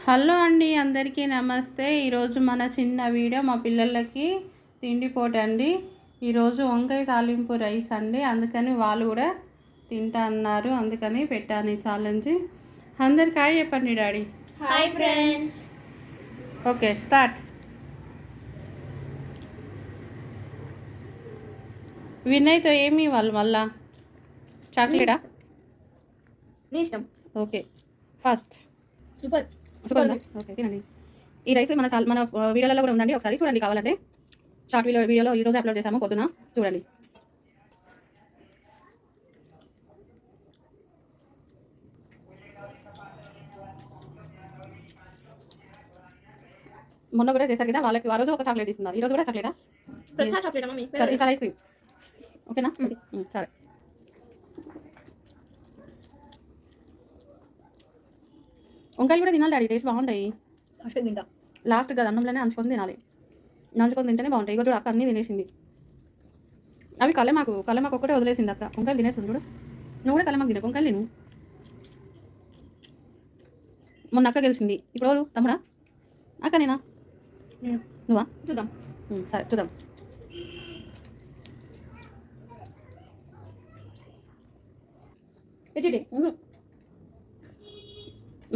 Hello అండి, అందరికీ నమస్తే. ఈరోజు మన చిన్న వీడియో మా పిల్లలకి తిండిపోటు అండి. ఈరోజు వంకాయ తాలింపు రైస్ అండి, అందుకని వాళ్ళు కూడా తింటా అన్నారు, అందుకని పెట్టాను ఈ ఛాలెంజ్. అందరికి హాయ్ చెప్పండి daddy. Hi friends. Okay, start. వినయ్తో ఏమి ఇవ్వాలి మళ్ళా? చాక్లెటా? నీ ఇష్టం. Okay, first super. ఓకే, తినండి. ఈ రైస్ మన వీడియోలలో కూడా ఉందండి, ఒకసారి చూడండి కావాలంటే. షార్ట్ వీడియోలో ఈరోజు అప్లోడ్ చేసాము, పొద్దున చూడండి. మొన్న కూడా చేశారు కదా వాళ్ళకి, ఆ రోజు ఒక చాక్లెట్ ఇస్తున్నారు, ఈరోజు కూడా చాక్లెటా? సరే, ఈసారి ఐస్ క్రీమ్. ఓకేనా? సరే. వంకాయలు కూడా తినాలి డాడీ, టేస్ట్ బాగుంటాయి. లాస్ట్ కదా అన్నంలోనే నంచుకొని తినాలి, నంచుకొని తింటేనే బాగుంటాయి. ఇగో చూడు, అక్క అన్నీ తినేసింది. అవి కలమాకు ఒక్కటే వదిలేసింది అక్క. వంకాయలు తినేస్తుంది చూడు. నువ్వు కూడా కలమాకు తినకు, వంకాయలు తిను. మొన్న అక్క గెలిచింది, ఇప్పుడు ఎవరు? తమ్ముడా అక్క? నేనా? నువ్వా? చూద్దాం. సరే చూద్దాం.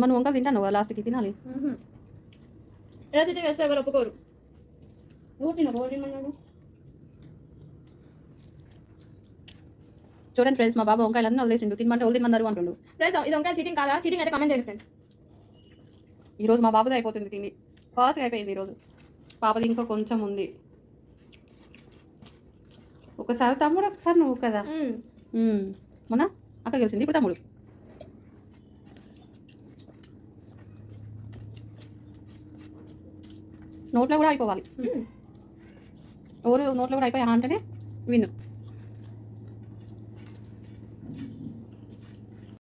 మనం వంకాయలు తింటాను, లాస్ట్కి తినాలి. ఎలా చిట్టి వేస్తే ఎవరు ఒప్పుకోరు. నువ్వు తిన రోజు తిన్నాడు. చూడండి ఫ్రెండ్స్, మా బాబు వంకాయలు అన్నీ వదిలేసిండు, తినమంటే వదిలిమన్నారు అంటుండు. ఫ్రెండ్స్, ఇది వంకాయ చీటింగ్ కాదా? చీటింగ్ అయితే కామెంట్ చేయండి ఫ్రెండ్స్. ఈరోజు మా బాబుది అయిపోతుంది తిండి, ఫాస్ట్గా అయిపోయింది ఈరోజు. పాపది ఇంకో కొంచెం ఉంది. ఒకసారి తమ్ముడు, ఒకసారి నువ్వు కదా. మొన్న అక్క గెలిచింది, ఇప్పుడు తమ్ముడు. నోట్లో కూడా అయిపోవాలి, ఎవరు నోట్లో కూడా అయిపోయా అంటేనే విను.